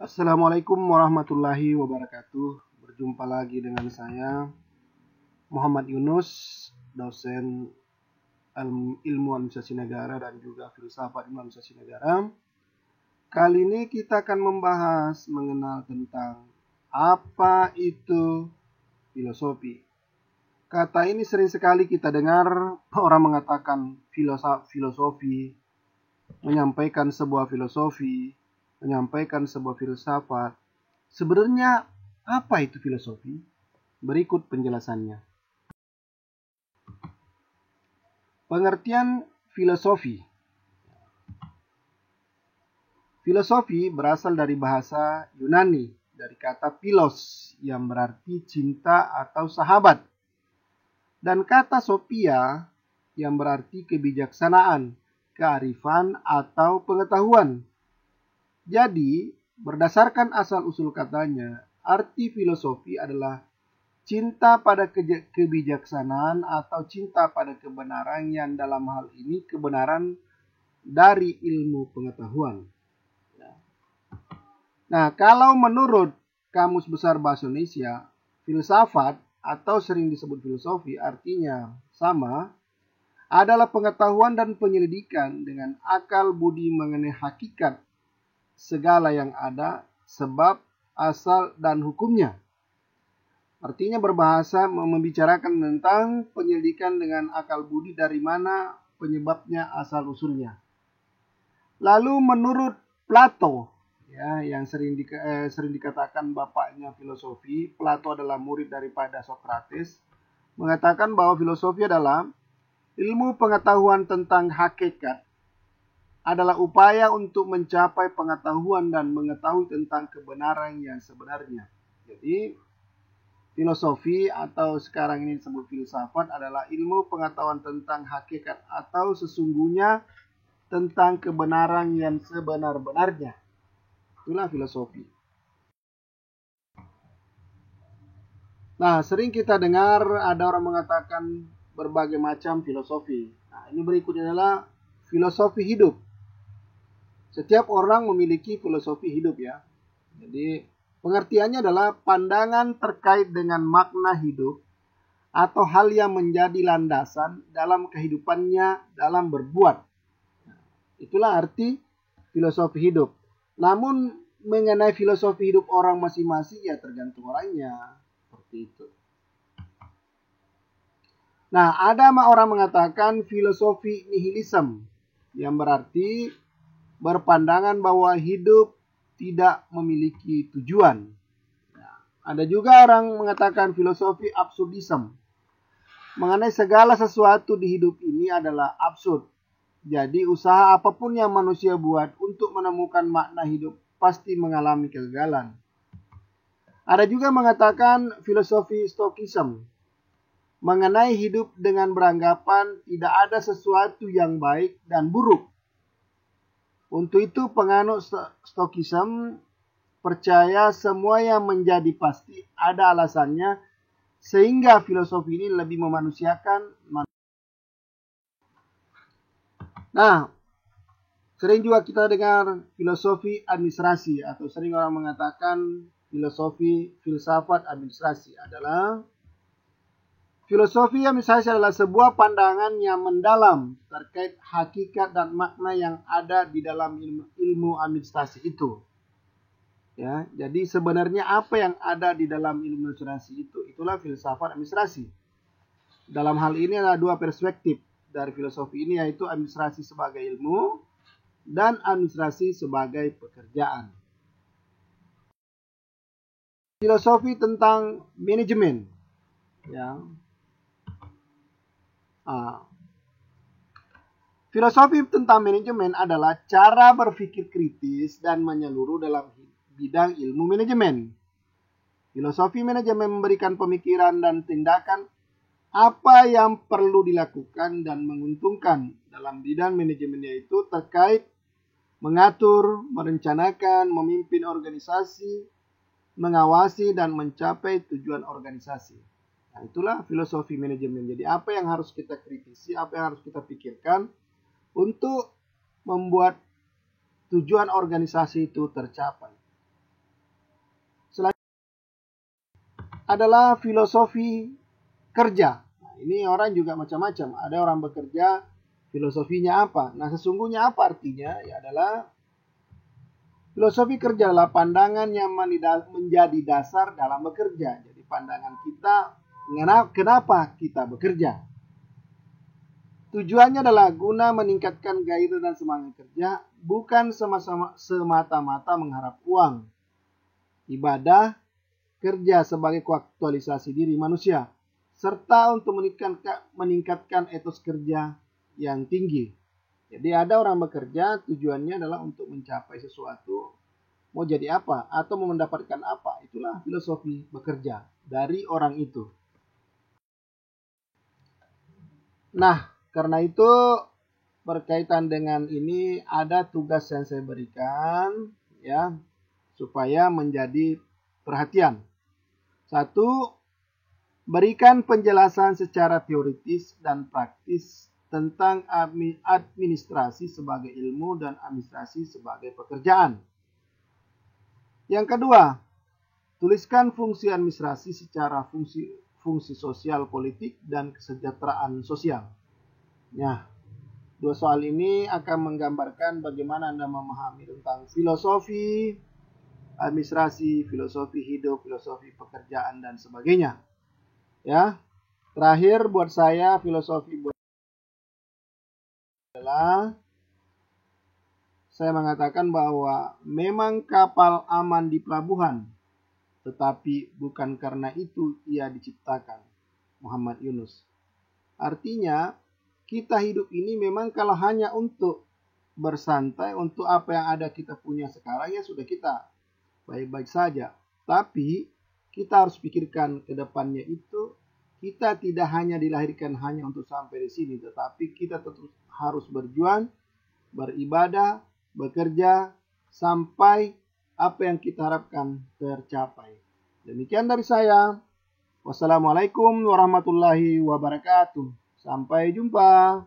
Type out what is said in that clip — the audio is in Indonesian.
Assalamualaikum warahmatullahi wabarakatuh. Berjumpa lagi dengan saya Muhammad Yunus, dosen ilmu administrasi negara dan juga filsafat ilmu administrasi negara. Kali ini kita akan membahas mengenal tentang apa itu filosofi. Kata ini sering sekali kita dengar orang mengatakan filosofi, menyampaikan sebuah filosofi, menyampaikan sebuah filsafat. Sebenarnya apa itu filosofi? Berikut penjelasannya. Pengertian filosofi. Filosofi berasal dari bahasa Yunani, dari kata philos yang berarti cinta atau sahabat. Dan kata sophia yang berarti kebijaksanaan, kearifan atau pengetahuan. Jadi, berdasarkan asal-usul katanya, arti filosofi adalah cinta pada kebijaksanaan atau cinta pada kebenaran yang dalam hal ini kebenaran dari ilmu pengetahuan. Nah, kalau menurut Kamus Besar Bahasa Indonesia, filsafat atau sering disebut filosofi artinya sama, adalah pengetahuan dan penyelidikan dengan akal budi mengenai hakikat segala yang ada, sebab, asal, dan hukumnya. Artinya berbahasa membicarakan tentang penyelidikan dengan akal budi dari mana penyebabnya asal-usulnya. Lalu menurut Plato, yang sering dikatakan bapaknya filosofi, Plato adalah murid daripada Socrates, mengatakan bahwa filosofi adalah ilmu pengetahuan tentang hakikat, adalah upaya untuk mencapai pengetahuan dan mengetahui tentang kebenaran yang sebenarnya. Jadi, filosofi atau sekarang ini disebut filsafat adalah ilmu pengetahuan tentang hakikat atau sesungguhnya tentang kebenaran yang sebenar-benarnya. Itulah filosofi. Nah, sering kita dengar ada orang mengatakan berbagai macam filosofi. Nah, ini berikutnya adalah filosofi hidup. Setiap orang memiliki filosofi hidup ya. Jadi pengertiannya adalah pandangan terkait dengan makna hidup atau hal yang menjadi landasan dalam kehidupannya dalam berbuat. Itulah arti filosofi hidup. Namun mengenai filosofi hidup orang masing-masing ya tergantung orangnya. Seperti itu. Nah, ada orang mengatakan filosofi nihilism yang berarti berpandangan bahwa hidup tidak memiliki tujuan. Ada juga orang mengatakan filosofi absurdism. Mengenai segala sesuatu di hidup ini adalah absurd. Jadi usaha apapun yang manusia buat untuk menemukan makna hidup pasti mengalami kegagalan. Ada juga mengatakan filosofi stoikism. Mengenai hidup dengan beranggapan tidak ada sesuatu yang baik dan buruk. Untuk itu penganut stoikism percaya semua yang menjadi pasti ada alasannya, sehingga filosofi ini lebih memanusiakan manusia. Nah, sering juga kita dengar filosofi administrasi atau sering orang mengatakan filosofi filsafat administrasi adalah filosofi administrasi adalah sebuah pandangan yang mendalam terkait hakikat dan makna yang ada di dalam ilmu administrasi itu. Ya, jadi sebenarnya apa yang ada di dalam ilmu administrasi itu, itulah filsafat administrasi. Dalam hal ini ada dua perspektif dari filosofi ini, yaitu administrasi sebagai ilmu dan administrasi sebagai pekerjaan. Filosofi tentang manajemen, ya. Filosofi tentang manajemen adalah cara berpikir kritis dan menyeluruh dalam bidang ilmu manajemen. Filosofi manajemen memberikan pemikiran dan tindakan apa yang perlu dilakukan dan menguntungkan dalam bidang manajemen, yaitu terkait mengatur, merencanakan, memimpin organisasi, mengawasi dan mencapai tujuan organisasi. Nah, itulah filosofi manajemen. Jadi apa yang harus kita kritisi, apa yang harus kita pikirkan untuk membuat tujuan organisasi itu tercapai. adalah filosofi kerja. Nah, ini orang juga macam-macam. Ada orang bekerja, filosofinya apa? Nah, sesungguhnya apa artinya? Ya adalah filosofi kerja adalah pandangan yang menjadi dasar dalam bekerja. Jadi pandangan kita kenapa kita bekerja. Tujuannya adalah guna meningkatkan gairah dan semangat kerja, bukan semata-mata mengharap uang. Ibadah kerja sebagai koaktualisasi diri manusia, serta untuk meningkatkan etos kerja yang tinggi. Jadi ada orang bekerja tujuannya adalah untuk mencapai sesuatu, mau jadi apa atau mau mendapatkan apa. Itulah filosofi bekerja dari orang itu. Nah, karena itu berkaitan dengan ini ada tugas yang saya berikan ya supaya menjadi perhatian. Satu, berikan penjelasan secara teoritis dan praktis tentang administrasi sebagai ilmu dan administrasi sebagai pekerjaan. Yang kedua, tuliskan fungsi administrasi secara fungsi sosial politik dan kesejahteraan sosial. Nah, dua soal ini akan menggambarkan bagaimana Anda memahami tentang filosofi administrasi, filosofi hidup, filosofi pekerjaan dan sebagainya. Ya. Terakhir buat saya filosofi adalah saya mengatakan bahwa memang kapal aman di pelabuhan, tetapi bukan karena itu ia diciptakan. Muhammad Yunus. Artinya, kita hidup ini memang kalau hanya untuk bersantai, untuk apa yang ada kita punya sekarang, ya sudah kita baik-baik saja. Tapi kita harus pikirkan ke depannya itu, kita tidak hanya dilahirkan hanya untuk sampai di sini, tetapi kita tetap harus berjuang, beribadah, bekerja, sampai apa yang kita harapkan tercapai. Demikian dari saya. Wassalamualaikum warahmatullahi wabarakatuh. Sampai jumpa.